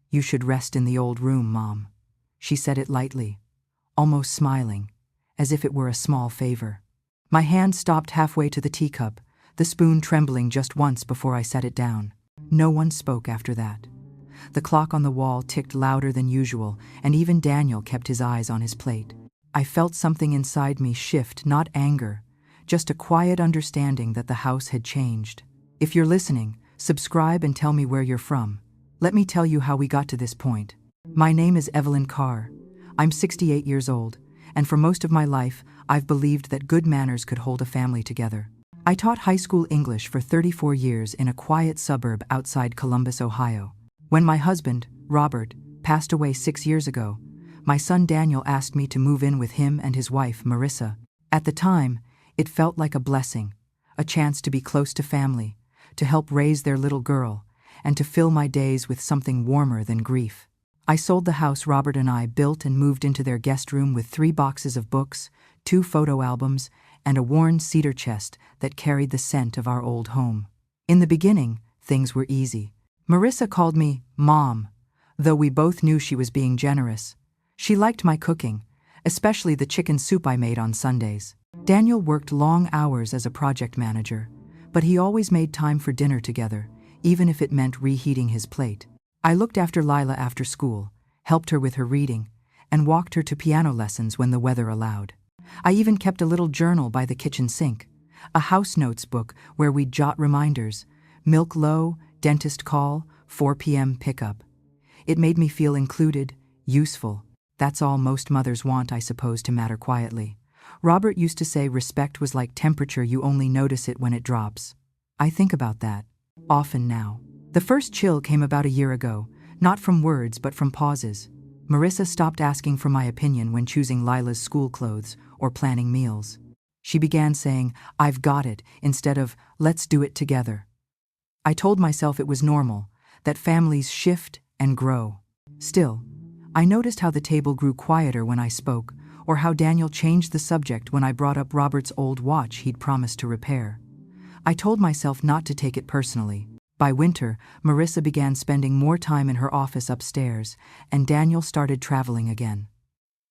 "You should rest in the old room, Mom." She said it lightly, almost smiling, as if it were a small favor. My hand stopped halfway to the teacup, the spoon trembling just once before I set it down. No one spoke after that. The clock on the wall ticked louder than usual, and even Daniel kept his eyes on his plate. I felt something inside me shift, not anger, just a quiet understanding that the house had changed. If you're listening, subscribe and tell me where you're from. Let me tell you how we got to this point. My name is Evelyn Carr. I'm 68 years old, and for most of my life, I've believed that good manners could hold a family together. I taught high school English for 34 years in a quiet suburb outside Columbus, Ohio. When my husband, Robert, passed away 6 years ago, my son Daniel asked me to move in with him and his wife, Marissa. At the time, it felt like a blessing, a chance to be close to family, to help raise their little girl, and to fill my days with something warmer than grief. I sold the house Robert and I built and moved into their guest room with 3 boxes of books, 2 photo albums, and a worn cedar chest that carried the scent of our old home. In the beginning, things were easy. Marissa called me Mom, though we both knew she was being generous. She liked my cooking, especially the chicken soup I made on Sundays. Daniel worked long hours as a project manager, but he always made time for dinner together, even if it meant reheating his plate. I looked after Lila after school, helped her with her reading, and walked her to piano lessons when the weather allowed. I even kept a little journal by the kitchen sink, a house notes book where we'd jot reminders: milk low, dentist call, 4 p.m. pickup. It made me feel included, useful. That's all most mothers want, I suppose, to matter quietly. Robert used to say respect was like temperature, you only notice it when it drops. I think about that often now. The first chill came about a year ago, not from words but from pauses. Marissa stopped asking for my opinion when choosing Lila's school clothes or planning meals. She began saying, "I've got it," instead of, "Let's do it together." I told myself it was normal, that families shift and grow. Still, I noticed how the table grew quieter when I spoke, or how Daniel changed the subject when I brought up Robert's old watch he'd promised to repair. I told myself not to take it personally. By winter, Marissa began spending more time in her office upstairs, and Daniel started traveling again.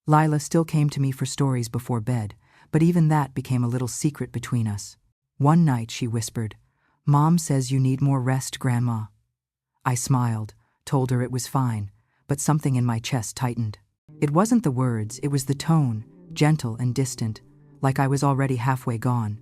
Lila still came to me for stories before bed, but even that became a little secret between us. One night she whispered, "Mom says you need more rest, Grandma." I smiled, told her it was fine, but something in my chest tightened. It wasn't the words, it was the tone, gentle and distant, like I was already halfway gone.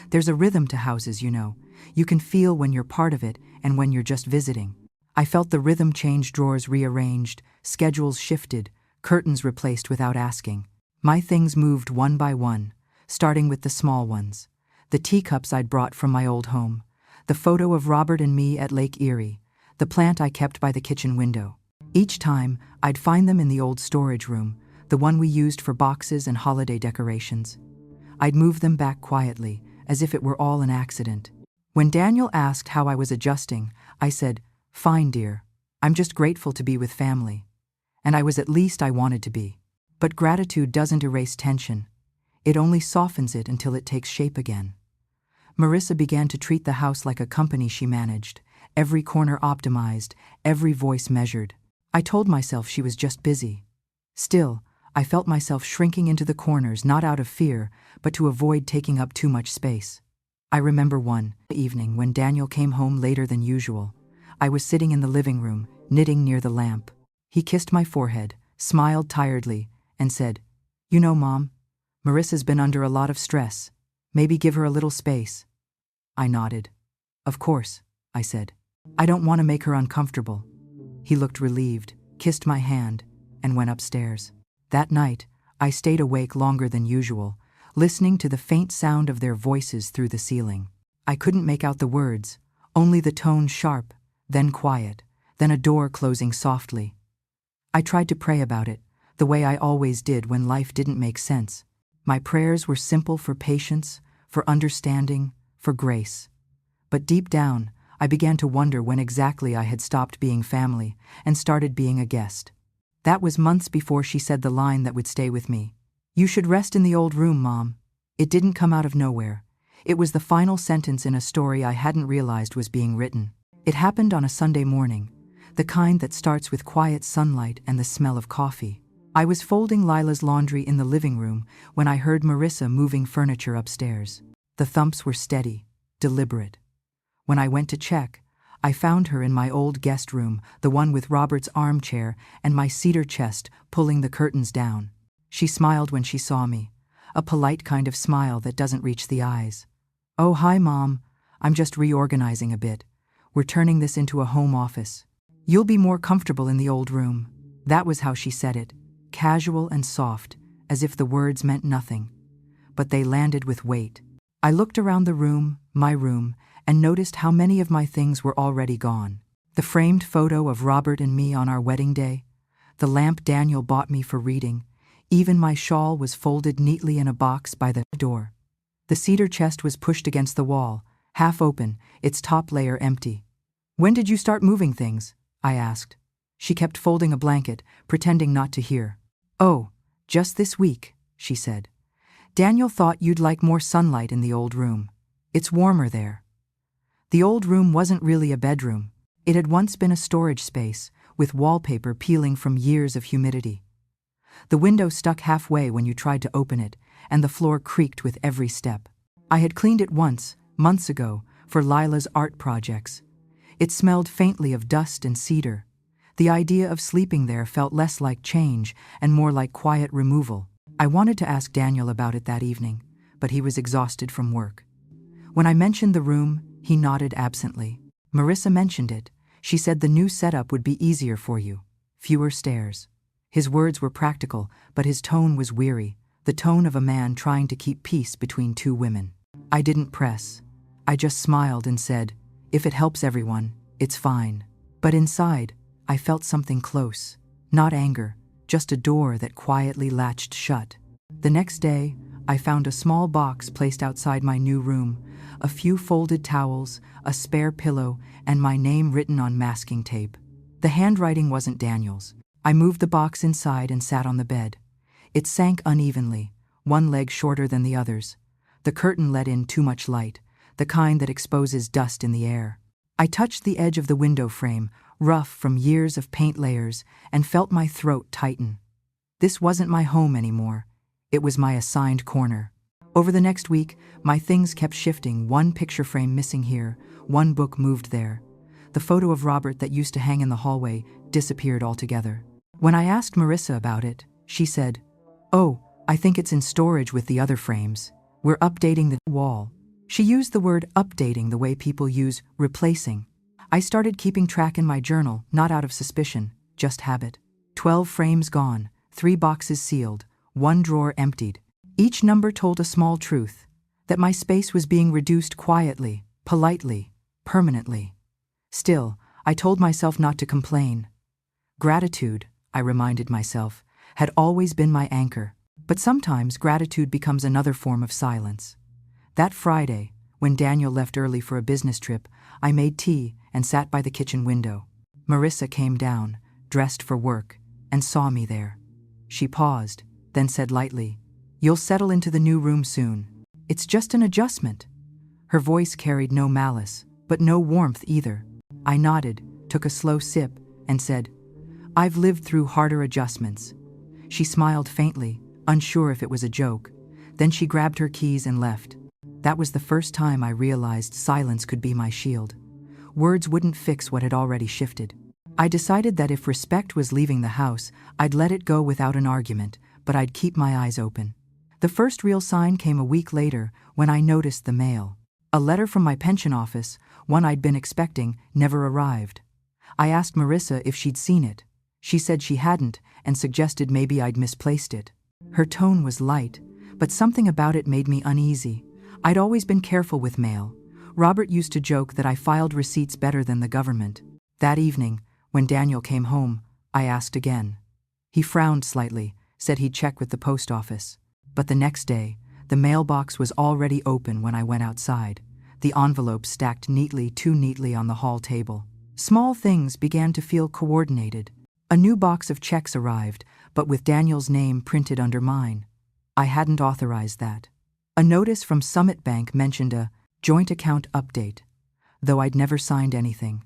There's a rhythm to houses, you know. You can feel when you're part of it and when you're just visiting. I felt the rhythm change, drawers rearranged, schedules shifted, curtains replaced without asking. My things moved one by one, starting with the small ones. The teacups I'd brought from my old home, the photo of Robert and me at Lake Erie, the plant I kept by the kitchen window. Each time, I'd find them in the old storage room, the one we used for boxes and holiday decorations. I'd move them back quietly, as if it were all an accident. When Daniel asked how I was adjusting, I said, "Fine, dear. I'm just grateful to be with family." And I was at least I wanted to be. But gratitude doesn't erase tension. It only softens it until it takes shape again. Marissa began to treat the house like a company she managed, every corner optimized, every voice measured. I told myself she was just busy. Still, I felt myself shrinking into the corners, not out of fear, but to avoid taking up too much space. I remember one evening when Daniel came home later than usual. I was sitting in the living room, knitting near the lamp. He kissed my forehead, smiled tiredly, and said, "You know, Mom, Marissa's been under a lot of stress. Maybe give her a little space." I nodded. "Of course," I said. "I don't want to make her uncomfortable." He looked relieved, kissed my hand, and went upstairs. That night, I stayed awake longer than usual, listening to the faint sound of their voices through the ceiling. I couldn't make out the words, only the tone sharp, then quiet, then a door closing softly. I tried to pray about it, the way I always did when life didn't make sense. My prayers were simple, for patience, for understanding, for grace. But deep down, I began to wonder when exactly I had stopped being family and started being a guest. That was months before she said the line that would stay with me. "You should rest in the old room, Mom." It didn't come out of nowhere. It was the final sentence in a story I hadn't realized was being written. It happened on a Sunday morning, the kind that starts with quiet sunlight and the smell of coffee. I was folding Lila's laundry in the living room when I heard Marissa moving furniture upstairs. The thumps were steady, deliberate. When I went to check, I found her in my old guest room, the one with Robert's armchair and my cedar chest pulling the curtains down. She smiled when she saw me, a polite kind of smile that doesn't reach the eyes. "Oh, hi, Mom. I'm just reorganizing a bit. We're turning this into a home office. You'll be more comfortable in the old room." That was how she said it, casual and soft, as if the words meant nothing. But they landed with weight. I looked around the room, my room, and noticed how many of my things were already gone. The framed photo of Robert and me on our wedding day, the lamp Daniel bought me for reading, even my shawl was folded neatly in a box by the door. The cedar chest was pushed against the wall, half open, its top layer empty. "When did you start moving things?" I asked. She kept folding a blanket, pretending not to hear. "Oh, just this week," she said. "Daniel thought you'd like more sunlight in the old room. It's warmer there." The old room wasn't really a bedroom. It had once been a storage space, with wallpaper peeling from years of humidity. The window stuck halfway when you tried to open it, and the floor creaked with every step. I had cleaned it once, months ago, for Lila's art projects. It smelled faintly of dust and cedar. The idea of sleeping there felt less like change and more like quiet removal. I wanted to ask Daniel about it that evening, but he was exhausted from work. When I mentioned the room, he nodded absently. "Marissa mentioned it. She said the new setup would be easier for you. Fewer stairs." His words were practical, but his tone was weary, the tone of a man trying to keep peace between two women. I didn't press. I just smiled and said, "If it helps everyone, it's fine." But inside, I felt something close. Not anger, just a door that quietly latched shut. The next day, I found a small box placed outside my new room, a few folded towels, a spare pillow, and my name written on masking tape. The handwriting wasn't Daniel's. I moved the box inside and sat on the bed. It sank unevenly, one leg shorter than the others. The curtain let in too much light, the kind that exposes dust in the air. I touched the edge of the window frame, rough from years of paint layers, and felt my throat tighten. This wasn't my home anymore. It was my assigned corner. Over the next week, my things kept shifting, one picture frame missing here, one book moved there. The photo of Robert that used to hang in the hallway disappeared altogether. When I asked Marissa about it, she said, "Oh, I think it's in storage with the other frames. We're updating the wall." She used the word updating the way people use replacing. I started keeping track in my journal, not out of suspicion, just habit. 12 frames gone, 3 boxes sealed, 1 drawer emptied. Each number told a small truth, that my space was being reduced quietly, politely, permanently. Still, I told myself not to complain. Gratitude, I reminded myself, had always been my anchor. But sometimes gratitude becomes another form of silence. That Friday, when Daniel left early for a business trip, I made tea and sat by the kitchen window. Marissa came down, dressed for work, and saw me there. She paused, then said lightly, "You'll settle into the new room soon. It's just an adjustment." Her voice carried no malice, but no warmth either. I nodded, took a slow sip, and said, "I've lived through harder adjustments." She smiled faintly, unsure if it was a joke. Then she grabbed her keys and left. That was the first time I realized silence could be my shield. Words wouldn't fix what had already shifted. I decided that if respect was leaving the house, I'd let it go without an argument, but I'd keep my eyes open. The first real sign came a week later when I noticed the mail. A letter from my pension office, one I'd been expecting, never arrived. I asked Marissa if she'd seen it. She said she hadn't and suggested maybe I'd misplaced it. Her tone was light, but something about it made me uneasy. I'd always been careful with mail. Robert used to joke that I filed receipts better than the government. That evening, when Daniel came home, I asked again. He frowned slightly, said he'd check with the post office. But the next day, the mailbox was already open when I went outside, the envelopes stacked neatly, too neatly on the hall table. Small things began to feel coordinated. A new box of checks arrived, but with Daniel's name printed under mine. I hadn't authorized that. A notice from Summit Bank mentioned a joint account update, though I'd never signed anything.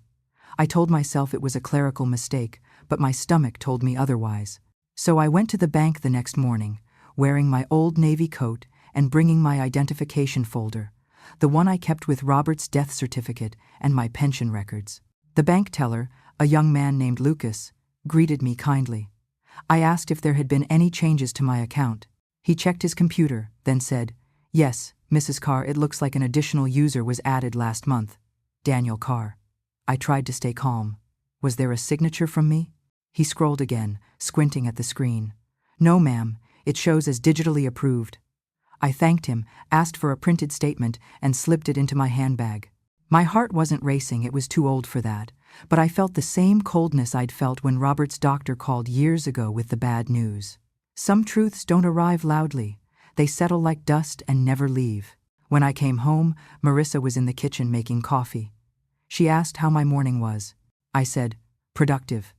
I told myself it was a clerical mistake, but my stomach told me otherwise. So I went to the bank the next morning, wearing my old navy coat and bringing my identification folder, the one I kept with Robert's death certificate and my pension records. The bank teller, a young man named Lucas, greeted me kindly. I asked if there had been any changes to my account. He checked his computer, then said, "Yes, Mrs. Carr, it looks like an additional user was added last month. Daniel Carr." I tried to stay calm. Was there a signature from me? He scrolled again, squinting at the screen. "No, ma'am, it shows as digitally approved." I thanked him, asked for a printed statement, and slipped it into my handbag. My heart wasn't racing, it was too old for that, but I felt the same coldness I'd felt when Robert's doctor called years ago with the bad news. Some truths don't arrive loudly. They settle like dust and never leave. When I came home, Marissa was in the kitchen making coffee. She asked how my morning was. I said, "Productive."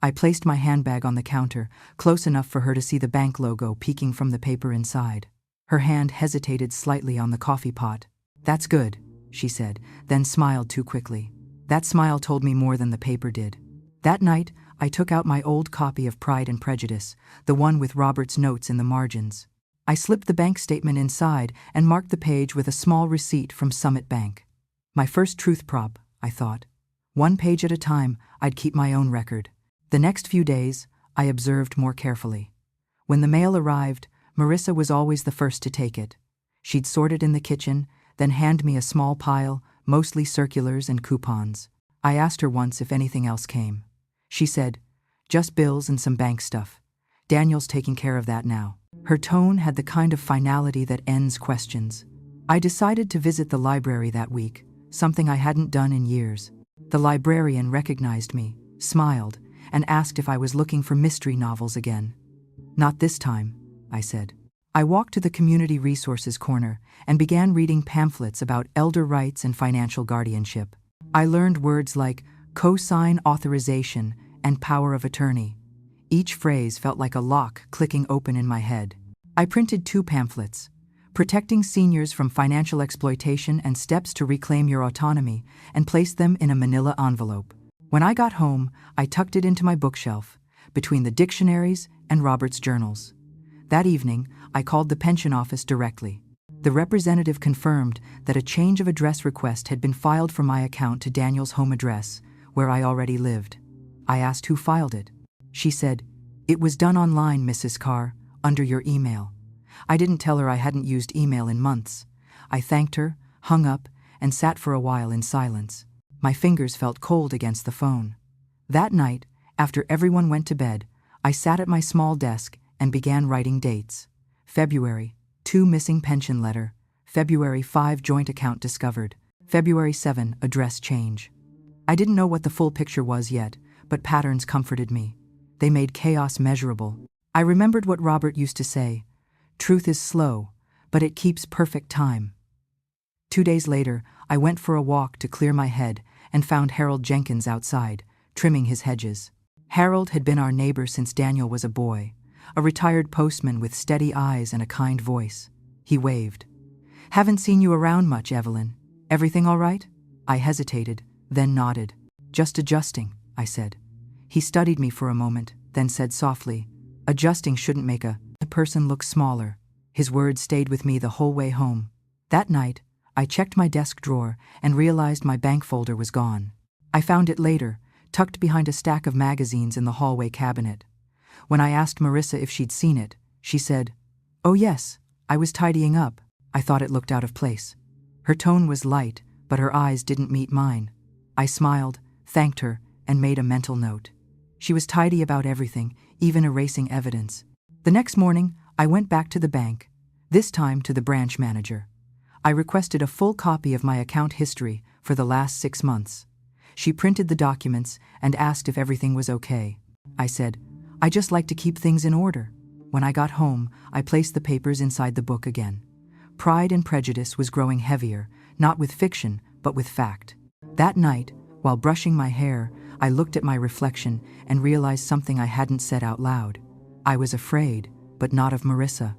I placed my handbag on the counter, close enough for her to see the bank logo peeking from the paper inside. Her hand hesitated slightly on the coffee pot. "That's good," she said, then smiled too quickly. That smile told me more than the paper did. That night, I took out my old copy of Pride and Prejudice, the one with Robert's notes in the margins. I slipped the bank statement inside and marked the page with a small receipt from Summit Bank. My first truth prop, I thought. One page at a time, I'd keep my own record. The next few days, I observed more carefully. When the mail arrived, Marissa was always the first to take it. She'd sort it in the kitchen, then hand me a small pile, mostly circulars and coupons. I asked her once if anything else came. She said, "Just bills and some bank stuff. Daniel's taking care of that now." Her tone had the kind of finality that ends questions. I decided to visit the library that week, something I hadn't done in years. The librarian recognized me, smiled, and asked if I was looking for mystery novels again. "Not this time," I said. I walked to the community resources corner and began reading pamphlets about elder rights and financial guardianship. I learned words like co-sign authorization and power of attorney. Each phrase felt like a lock clicking open in my head. I printed 2 pamphlets, Protecting Seniors from Financial Exploitation and Steps to Reclaim Your Autonomy, and placed them in a manila envelope. When I got home, I tucked it into my bookshelf, between the dictionaries and Robert's journals. That evening, I called the pension office directly. The representative confirmed that a change of address request had been filed for my account to Daniel's home address, where I already lived. I asked who filed it. She said, "It was done online, Mrs. Carr, under your email." I didn't tell her I hadn't used email in months. I thanked her, hung up, and sat for a while in silence. My fingers felt cold against the phone. That night, after everyone went to bed, I sat at my small desk and began writing dates. February, 2 missing pension letter. February 5 joint account discovered. February 7 address change. I didn't know what the full picture was yet, but patterns comforted me. They made chaos measurable. I remembered what Robert used to say, "Truth is slow, but it keeps perfect time." 2 days later, I went for a walk to clear my head and found Harold Jenkins outside, trimming his hedges. Harold had been our neighbor since Daniel was a boy, a retired postman with steady eyes and a kind voice. He waved. "Haven't seen you around much, Evelyn. Everything all right?" I hesitated, then nodded. "Just adjusting," I said. He studied me for a moment, then said softly, "Adjusting shouldn't make a person look smaller." His words stayed with me the whole way home. That night, I checked my desk drawer and realized my bank folder was gone. I found it later, tucked behind a stack of magazines in the hallway cabinet. When I asked Marissa if she'd seen it, she said, "Oh yes, I was tidying up. I thought it looked out of place." Her tone was light, but her eyes didn't meet mine. I smiled, thanked her, and made a mental note. She was tidy about everything, even erasing evidence. The next morning, I went back to the bank, this time to the branch manager. I requested a full copy of my account history for the last 6 months. She printed the documents and asked if everything was okay. I said, "I just like to keep things in order." When I got home, I placed the papers inside the book again. Pride and Prejudice was growing heavier, not with fiction, but with fact. That night, while brushing my hair, I looked at my reflection and realized something I hadn't said out loud. I was afraid, but not of Marissa.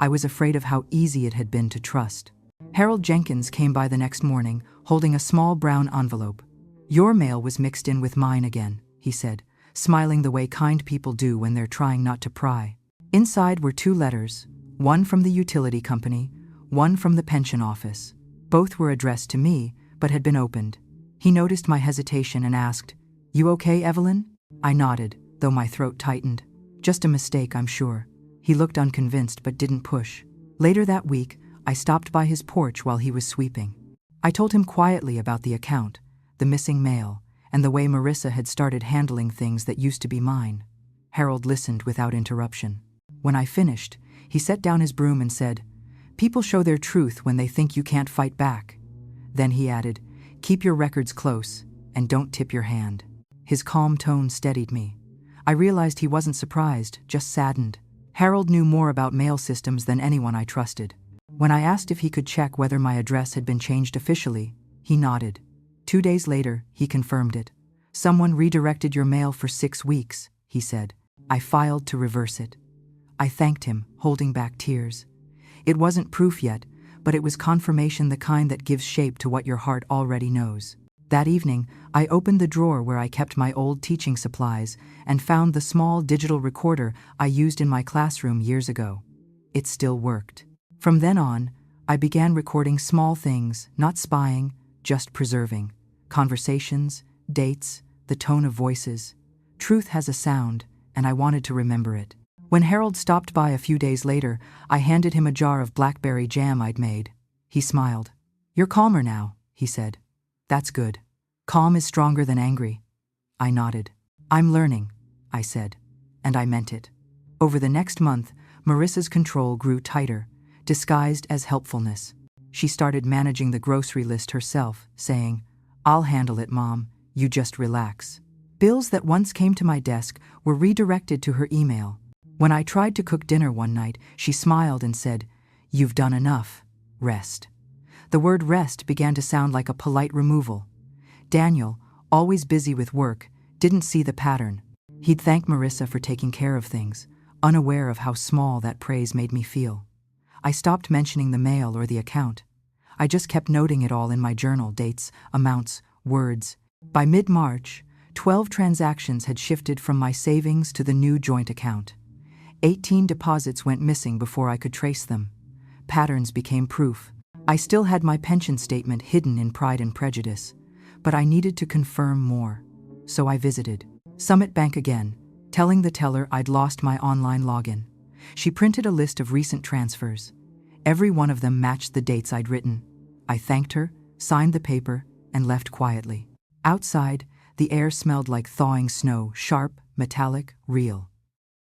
I was afraid of how easy it had been to trust. Harold Jenkins came by the next morning, holding a small brown envelope. Your mail was mixed in with mine again, he said, smiling the way kind people do when they're trying not to pry. Inside were 2 letters, one from the utility company, one from the pension office. Both were addressed to me, but had been opened. He noticed my hesitation and asked, "You okay, Evelyn?" I nodded, though my throat tightened. "Just a mistake, I'm sure." He looked unconvinced but didn't push. Later that week, I stopped by his porch while he was sweeping. I told him quietly about the account, the missing mail, and the way Marissa had started handling things that used to be mine. Harold listened without interruption. When I finished, he set down his broom and said, "People show their truth when they think you can't fight back." Then he added, "Keep your records close, and don't tip your hand." His calm tone steadied me. I realized he wasn't surprised, just saddened. Harold knew more about mail systems than anyone I trusted. When I asked if he could check whether my address had been changed officially, he nodded. 2 days later, he confirmed it. "Someone redirected your mail for 6 weeks, he said. I filed to reverse it." I thanked him, holding back tears. It wasn't proof yet, but it was confirmation, the kind that gives shape to what your heart already knows. That evening, I opened the drawer where I kept my old teaching supplies and found the small digital recorder I used in my classroom years ago. It still worked. From then on, I began recording small things, not spying, just preserving. Conversations, dates, the tone of voices. Truth has a sound, and I wanted to remember it. When Harold stopped by a few days later, I handed him a jar of blackberry jam I'd made. He smiled. "You're calmer now," he said. "That's good. Calm is stronger than angry." I nodded. "I'm learning," I said, and I meant it. Over the next month, Marissa's control grew tighter, disguised as helpfulness. She started managing the grocery list herself, saying, "I'll handle it, Mom, you just relax." Bills that once came to my desk were redirected to her email. When I tried to cook dinner one night, she smiled and said, "You've done enough. Rest." The word rest began to sound like a polite removal. Daniel, always busy with work, didn't see the pattern. He'd thank Marissa for taking care of things, unaware of how small that praise made me feel. I stopped mentioning the mail or the account. I just kept noting it all in my journal: dates, amounts, words. By mid-March, 12 transactions had shifted from my savings to the new joint account. 18 deposits went missing before I could trace them. Patterns became proof. I still had my pension statement hidden in Pride and Prejudice, but I needed to confirm more. So I visited Summit Bank again, telling the teller I'd lost my online login. She printed a list of recent transfers. Every one of them matched the dates I'd written. I thanked her, signed the paper, and left quietly. Outside, the air smelled like thawing snow, sharp, metallic, real.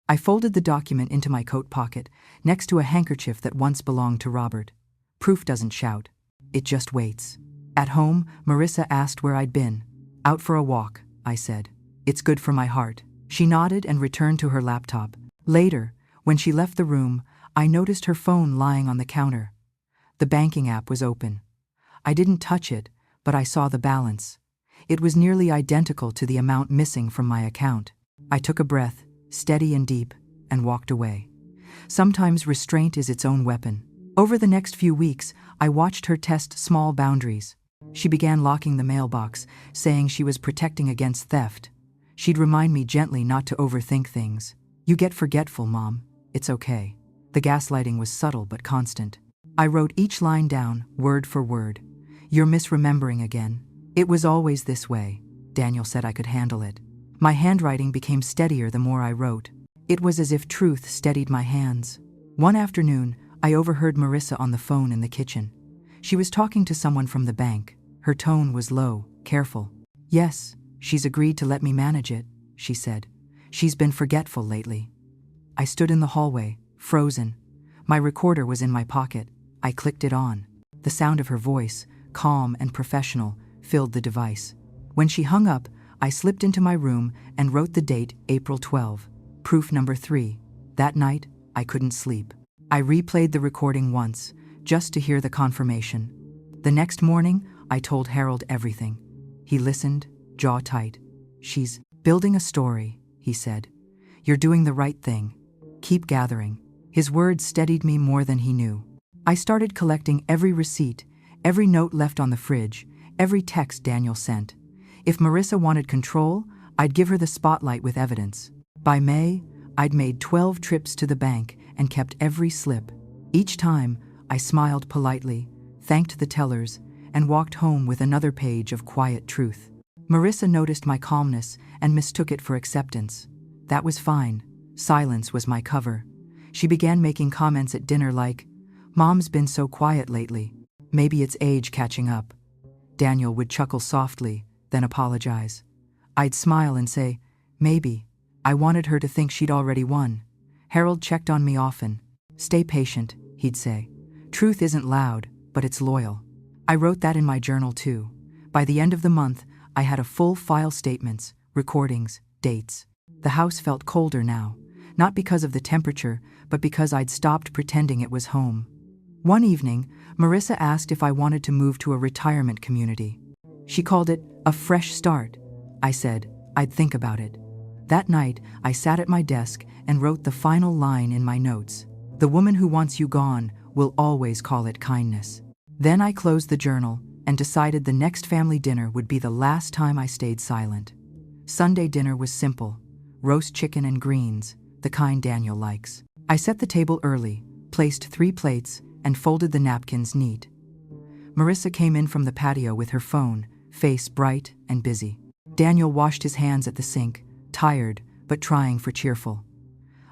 I folded the document into my coat pocket, next to a handkerchief that once belonged to Robert. Proof doesn't shout. It just waits. At home, Marissa asked where I'd been. "Out for a walk," I said. "It's good for my heart." She nodded and returned to her laptop. Later, when she left the room, I noticed her phone lying on the counter. The banking app was open. I didn't touch it, but I saw the balance. It was nearly identical to the amount missing from my account. I took a breath, steady and deep, and walked away. Sometimes restraint is its own weapon. Over the next few weeks, I watched her test small boundaries. She began locking the mailbox, saying she was protecting against theft. She'd remind me gently not to overthink things. "You get forgetful, Mom. It's okay." The gaslighting was subtle but constant. I wrote each line down, word for word. "You're misremembering again. It was always this way." Daniel said I could handle it. My handwriting became steadier the more I wrote. It was as if truth steadied my hands. One afternoon, I overheard Marissa on the phone in the kitchen. She was talking to someone from the bank. Her tone was low, careful. "Yes, she's agreed to let me manage it," she said. "She's been forgetful lately." I stood in the hallway, frozen. My recorder was in my pocket. I clicked it on. The sound of her voice, calm and professional, filled the device. When she hung up, I slipped into my room and wrote the date, April 12. Proof number 3. That night, I couldn't sleep. I replayed the recording once, just to hear the confirmation. The next morning, I told Harold everything. He listened, jaw tight. "She's building a story," he said. "You're doing the right thing. Keep gathering." His words steadied me more than he knew. I started collecting every receipt, every note left on the fridge, every text Daniel sent. If Marissa wanted control, I'd give her the spotlight with evidence. By May, I'd made 12 trips to the bank and kept every slip. Each time, I smiled politely, thanked the tellers, and walked home with another page of quiet truth. Marissa noticed my calmness and mistook it for acceptance. That was fine. Silence was my cover. She began making comments at dinner like, "Mom's been so quiet lately. Maybe it's age catching up." Daniel would chuckle softly, then apologize. I'd smile and say, "Maybe." I wanted her to think she'd already won. Harold checked on me often. "Stay patient," he'd say. "Truth isn't loud, but it's loyal." I wrote that in my journal too. By the end of the month, I had a full file: statements, recordings, dates. The house felt colder now, not because of the temperature, but because I'd stopped pretending it was home. One evening, Marissa asked if I wanted to move to a retirement community. She called it a fresh start. I said I'd think about it. That night, I sat at my desk and wrote the final line in my notes. "The woman who wants you gone will always call it kindness." Then I closed the journal and decided the next family dinner would be the last time I stayed silent. Sunday dinner was simple: roast chicken and greens, the kind Daniel likes. I set the table early, placed 3 plates, and folded the napkins neat. Marissa came in from the patio with her phone, face bright and busy. Daniel washed his hands at the sink, tired but trying for cheerful.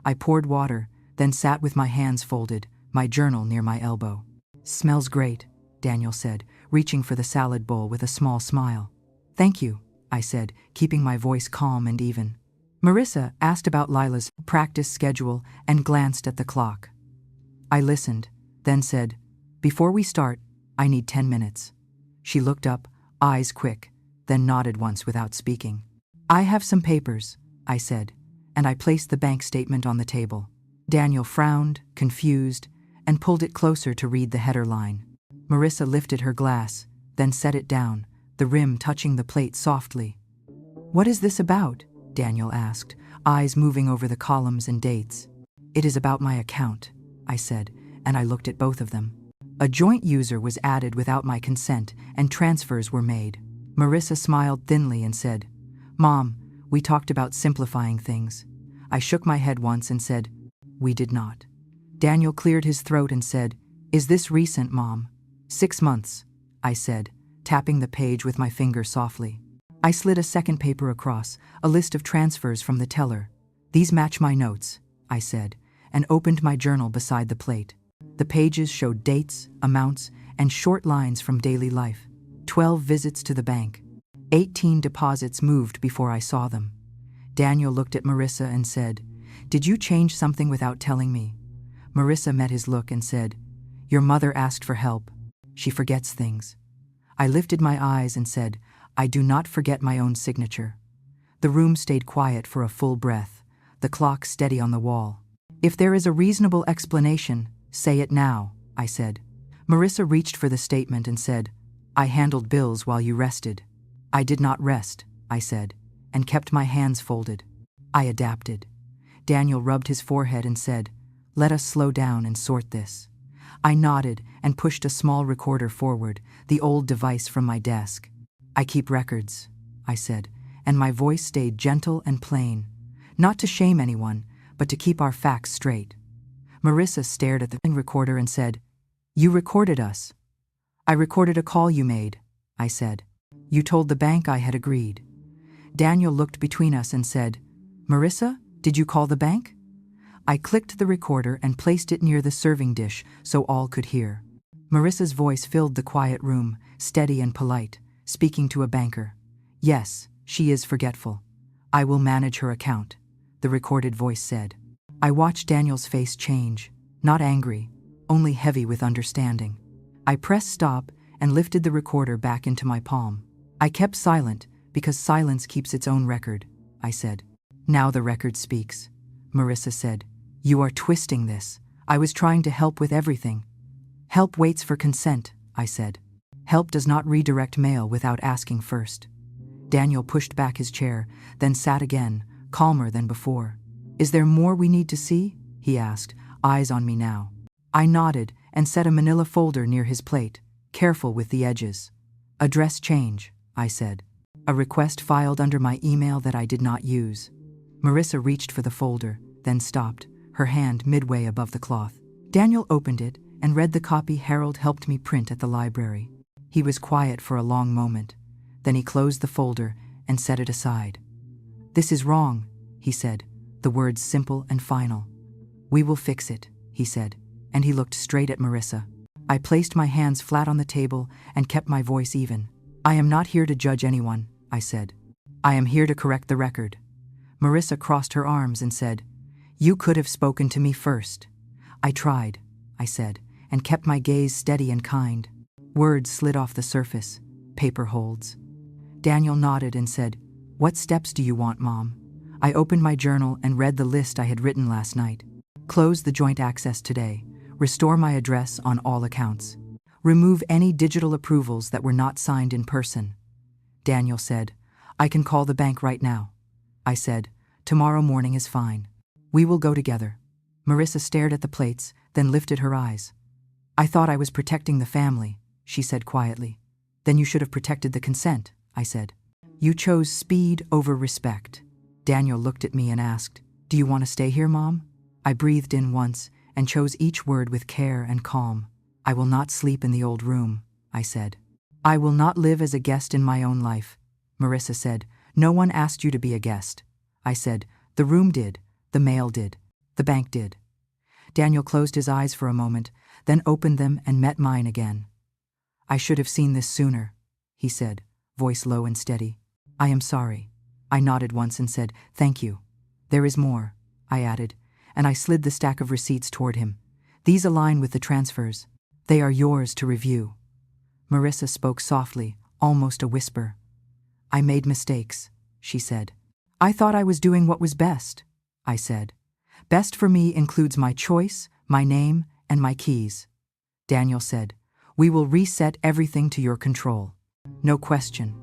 I poured water, then sat with my hands folded, my journal near my elbow. "Smells great," Daniel said, reaching for the salad bowl with a small smile. "Thank you," I said, keeping my voice calm and even. Marissa asked about Lila's practice schedule and glanced at the clock. I listened, then said, "Before we start, I need 10 minutes." She looked up, eyes quick, then nodded once without speaking. "I have some papers," I said, and I placed the bank statement on the table. Daniel frowned, confused, and pulled it closer to read the header line. Marissa lifted her glass, then set it down, the rim touching the plate softly. "What is this about?" Daniel asked, eyes moving over the columns and dates. "It is about my account," I said, and I looked at both of them. A joint user was added without my consent, and transfers were made. Marissa smiled thinly and said, "Mom, we talked about simplifying things." I shook my head once and said, "We did not." Daniel cleared his throat and said, "Is this recent, Mom?" 6 months, I said, tapping the page with my finger softly. I slid a second paper across, a list of transfers from the teller. "These match my notes," I said, and opened my journal beside the plate. The pages showed dates, amounts, and short lines from daily life. 12 visits to the bank. 18 deposits moved before I saw them. Daniel looked at Marissa and said, "Did you change something without telling me?" Marissa met his look and said, "Your mother asked for help. She forgets things." I lifted my eyes and said, "I do not forget my own signature." The room stayed quiet for a full breath, the clock steady on the wall. "If there is a reasonable explanation, say it now," I said. Marissa reached for the statement and said, "I handled bills while you rested." "I did not rest," I said, and kept my hands folded. "I adapted." Daniel rubbed his forehead and said, "Let us slow down and sort this." I nodded and pushed a small recorder forward, the old device from my desk. "I keep records," I said, and my voice stayed gentle and plain. Not to shame anyone, but to keep our facts straight. Marissa stared at the recorder and said, "You recorded us." "I recorded a call you made," I said. "You told the bank I had agreed." Daniel looked between us and said, "Marissa, did you call the bank?" I clicked the recorder and placed it near the serving dish so all could hear. Marissa's voice filled the quiet room, steady and polite, speaking to a banker. "Yes, she is forgetful. I will manage her account," the recorded voice said. I watched Daniel's face change, not angry, only heavy with understanding. I pressed stop and lifted the recorder back into my palm. "I kept silent because silence keeps its own record," I said. "Now the record speaks," Marissa said. "You are twisting this. I was trying to help with everything." "Help waits for consent," I said. "Help does not redirect mail without asking first." Daniel pushed back his chair, then sat again, calmer than before. "Is there more we need to see?" he asked, eyes on me now. I nodded and set a manila folder near his plate, careful with the edges. "Address change," I said. A request filed under my email that I did not use. Marissa reached for the folder, then stopped, her hand midway above the cloth. Daniel opened it and read the copy Harold helped me print at the library. He was quiet for a long moment. Then he closed the folder and set it aside. "This is wrong," he said, the words simple and final. "We will fix it," he said, and he looked straight at Marissa. I placed my hands flat on the table and kept my voice even. "I am not here to judge anyone," I said. "I am here to correct the record." Marissa crossed her arms and said, "You could have spoken to me first." "I tried," I said, and kept my gaze steady and kind. Words slid off the surface, paper holds. Daniel nodded and said, "What steps do you want, Mom?" I opened my journal and read the list I had written last night. Close the joint access today. Restore my address on all accounts. Remove any digital approvals that were not signed in person. Daniel said, "I can call the bank right now." I said, "Tomorrow morning is fine. We will go together." Marissa stared at the plates, then lifted her eyes. "I thought I was protecting the family," she said quietly. "Then you should have protected the consent," I said. "You chose speed over respect." Daniel looked at me and asked, "Do you want to stay here, Mom?" I breathed in once and chose each word with care and calm. "I will not sleep in the old room," I said. "I will not live as a guest in my own life." Marissa said, "No one asked you to be a guest." I said, "The room did, the mail did, the bank did." Daniel closed his eyes for a moment, then opened them and met mine again. "I should have seen this sooner," he said, voice low and steady. "I am sorry." I nodded once and said, "Thank you." "There is more," I added, and I slid the stack of receipts toward him. "These align with the transfers. They are yours to review." Marissa spoke softly, almost a whisper. "I made mistakes," she said. "I thought I was doing what was best," I said. "Best for me includes my choice, my name, and my keys." Daniel said, "We will reset everything to your control. No question."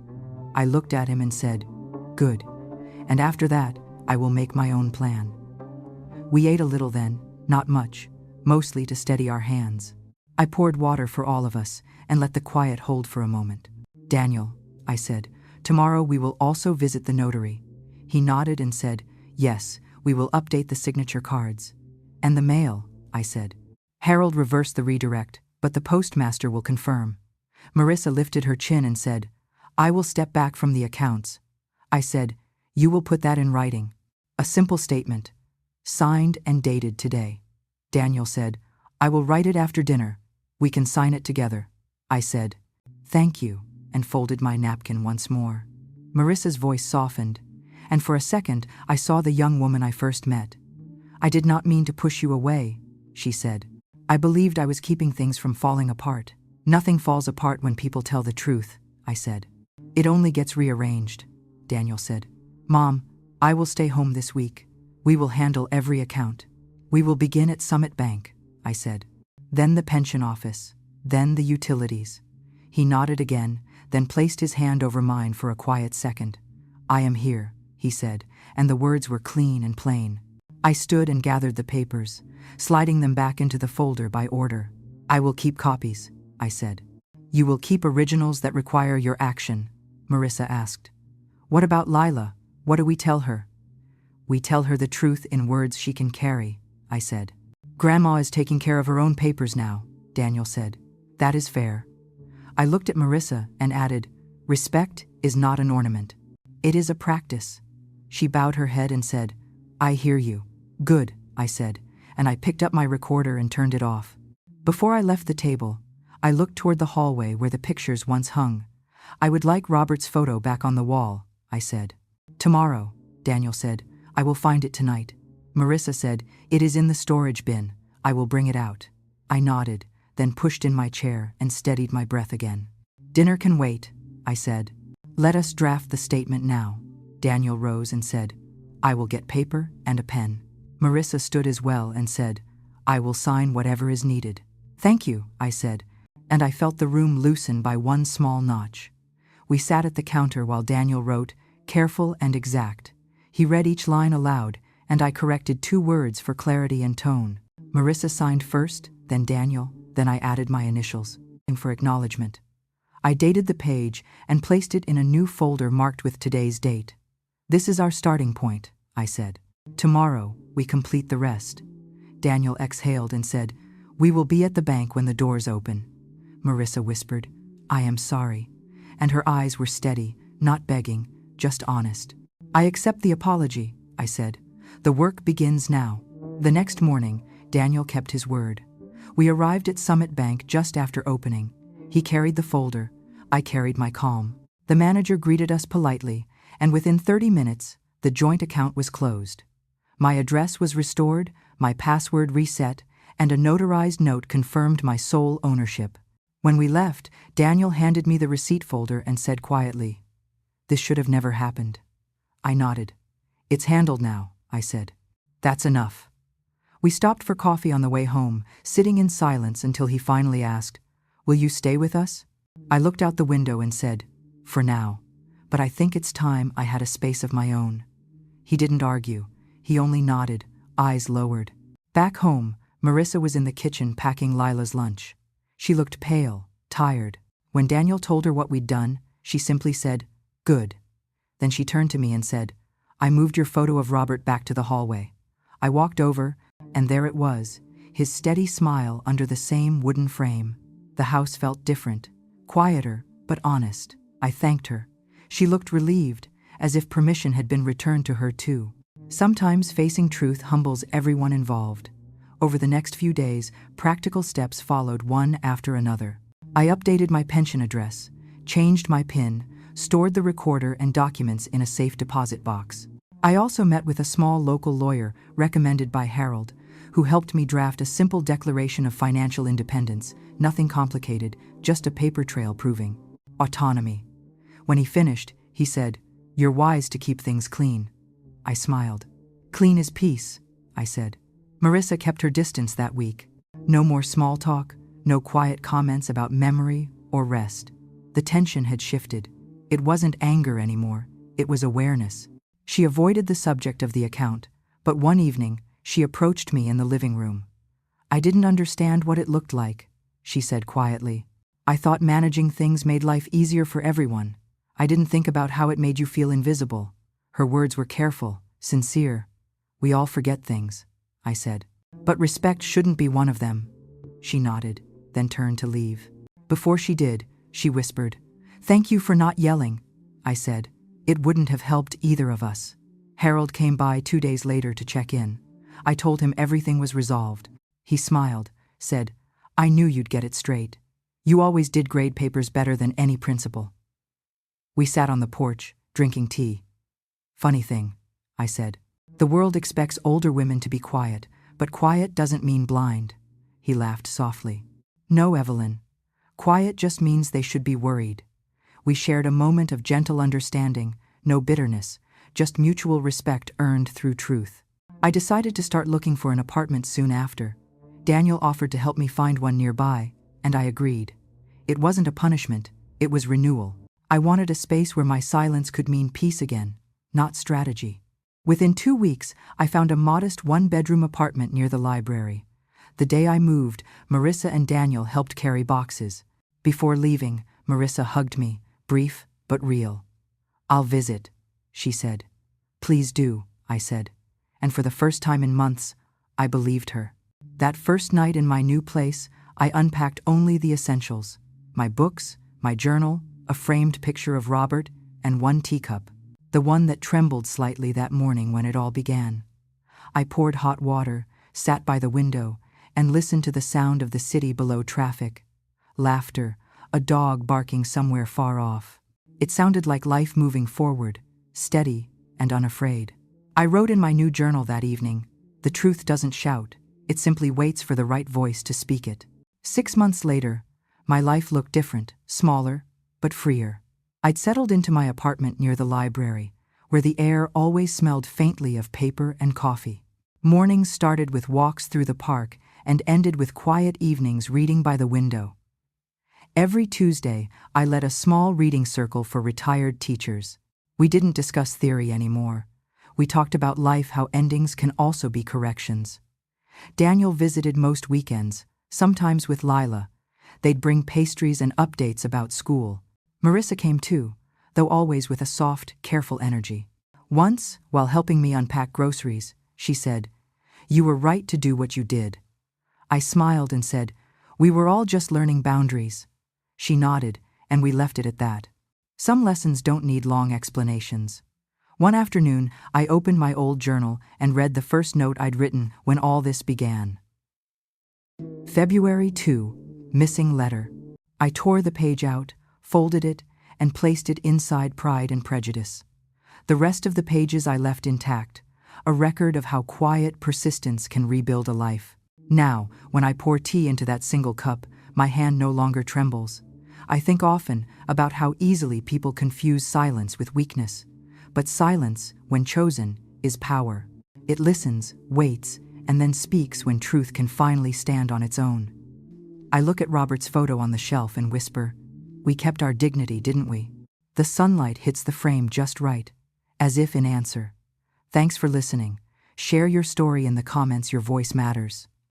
I looked at him and said, "Good. And after that, I will make my own plan." We ate a little then, not much, mostly to steady our hands. I poured water for all of us and let the quiet hold for a moment. "Daniel," I said, "tomorrow we will also visit the notary." He nodded and said, "Yes, we will update the signature cards." "And the mail," I said. "Harold reversed the redirect, but the postmaster will confirm." Marissa lifted her chin and said, "I will step back from the accounts." I said, "You will put that in writing. A simple statement, signed and dated today." Daniel said, "I will write it after dinner. We can sign it together." I said, "Thank you," and folded my napkin once more. Marissa's voice softened, and for a second I saw the young woman I first met. "I did not mean to push you away," she said. "I believed I was keeping things from falling apart." "Nothing falls apart when people tell the truth," I said. "It only gets rearranged," Daniel said. "Mom, I will stay home this week. We will handle every account. We will begin at Summit Bank," I said. "Then the pension office, then the utilities." He nodded again, then placed his hand over mine for a quiet second. "I am here," he said, and the words were clean and plain. I stood and gathered the papers, sliding them back into the folder by order. "I will keep copies," I said. "You will keep originals that require your action?" Marissa asked. "What about Lila? What do we tell her?" "We tell her the truth in words she can carry," I said. "Grandma is taking care of her own papers now," Daniel said. "That is fair." I looked at Marissa and added, "Respect is not an ornament. It is a practice." She bowed her head and said, "I hear you." "Good," I said, and I picked up my recorder and turned it off. Before I left the table, I looked toward the hallway where the pictures once hung. "I would like Robert's photo back on the wall," I said. "Tomorrow," Daniel said. "I will find it tonight." Marissa said, "It is in the storage bin. I will bring it out." I nodded, then pushed in my chair and steadied my breath again. "Dinner can wait," I said. "Let us draft the statement now." Daniel rose and said, "I will get paper and a pen." Marissa stood as well and said, "I will sign whatever is needed." "Thank you," I said, and I felt the room loosen by one small notch. We sat at the counter while Daniel wrote, careful and exact. He read each line aloud, and I corrected 2 words for clarity and tone. Marissa signed first, then Daniel, then I added my initials, for acknowledgement. I dated the page and placed it in a new folder marked with today's date. "This is our starting point," I said. "Tomorrow, we complete the rest." Daniel exhaled and said, "We will be at the bank when the doors open." Marissa whispered, "I am sorry." And her eyes were steady, not begging, just honest. "I accept the apology," I said. "The work begins now." The next morning, Daniel kept his word. We arrived at Summit Bank just after opening. He carried the folder. I carried my calm. The manager greeted us politely, and within 30 minutes, the joint account was closed. My address was restored, my password reset, and a notarized note confirmed my sole ownership. When we left, Daniel handed me the receipt folder and said quietly, "This should have never happened." I nodded. "It's handled now," I said. "That's enough." We stopped for coffee on the way home, sitting in silence until he finally asked, "Will you stay with us?" I looked out the window and said, "For now. But I think it's time I had a space of my own." He didn't argue. He only nodded, eyes lowered. Back home, Marissa was in the kitchen packing Lila's lunch. She looked pale, tired. When Daniel told her what we'd done, she simply said, "Good." Then she turned to me and said, "I moved your photo of Robert back to the hallway." I walked over, and there it was, his steady smile under the same wooden frame. The house felt different, quieter, but honest. I thanked her. She looked relieved, as if permission had been returned to her too. Sometimes facing truth humbles everyone involved. Over the next few days, practical steps followed one after another. I updated my pension address, changed my PIN, stored the recorder and documents in a safe deposit box. I also met with a small local lawyer recommended by Harold, who helped me draft a simple declaration of financial independence, nothing complicated, just a paper trail proving autonomy. When he finished, he said, "You're wise to keep things clean." I smiled. "Clean is peace," I said. Marissa kept her distance that week. No more small talk, no quiet comments about memory or rest. The tension had shifted. It wasn't anger anymore, it was awareness. She avoided the subject of the account, but one evening, she approached me in the living room. "I didn't understand what it looked like," she said quietly. "I thought managing things made life easier for everyone. I didn't think about how it made you feel invisible." Her words were careful, sincere. "We all forget things," I said. "But respect shouldn't be one of them." She nodded, then turned to leave. Before she did, she whispered, "Thank you for not yelling." I said, "It wouldn't have helped either of us." Harold came by 2 days later to check in. I told him everything was resolved. He smiled, said, "I knew you'd get it straight. You always did grade papers better than any principal." We sat on the porch, drinking tea. "Funny thing," I said. "The world expects older women to be quiet, but quiet doesn't mean blind." He laughed softly. "No, Evelyn. Quiet just means they should be worried." We shared a moment of gentle understanding, no bitterness, just mutual respect earned through truth. I decided to start looking for an apartment soon after. Daniel offered to help me find one nearby, and I agreed. It wasn't a punishment, it was renewal. I wanted a space where my silence could mean peace again, not strategy. Within 2 weeks, I found a modest one-bedroom apartment near the library. The day I moved, Marissa and Daniel helped carry boxes. Before leaving, Marissa hugged me, brief but real. "I'll visit," she said. "Please do," I said. And for the first time in months, I believed her. That first night in my new place, I unpacked only the essentials: my books, my journal, a framed picture of Robert, and one teacup, the one that trembled slightly that morning when it all began. I poured hot water, sat by the window, and listened to the sound of the city below traffic. Laughter, a dog barking somewhere far off. It sounded like life moving forward, steady and unafraid. I wrote in my new journal that evening, "The truth doesn't shout, it simply waits for the right voice to speak it." 6 months later, my life looked different, smaller, but freer. I'd settled into my apartment near the library, where the air always smelled faintly of paper and coffee. Mornings started with walks through the park and ended with quiet evenings reading by the window. Every Tuesday, I led a small reading circle for retired teachers. We didn't discuss theory anymore. We talked about life, how endings can also be corrections. Daniel visited most weekends, sometimes with Lila. They'd bring pastries and updates about school. Marissa came too, though always with a soft, careful energy. Once, while helping me unpack groceries, she said, "You were right to do what you did." I smiled and said, "We were all just learning boundaries." She nodded, and we left it at that. Some lessons don't need long explanations. One afternoon, I opened my old journal and read the first note I'd written when all this began. February 2, missing letter. I tore the page out, folded it, and placed it inside Pride and Prejudice. The rest of the pages I left intact, a record of how quiet persistence can rebuild a life. Now, when I pour tea into that single cup, my hand no longer trembles. I think often about how easily people confuse silence with weakness. But silence, when chosen, is power. It listens, waits, and then speaks when truth can finally stand on its own. I look at Robert's photo on the shelf and whisper, "We kept our dignity, didn't we?" The sunlight hits the frame just right, as if in answer. Thanks for listening. Share your story in the comments. Your voice matters.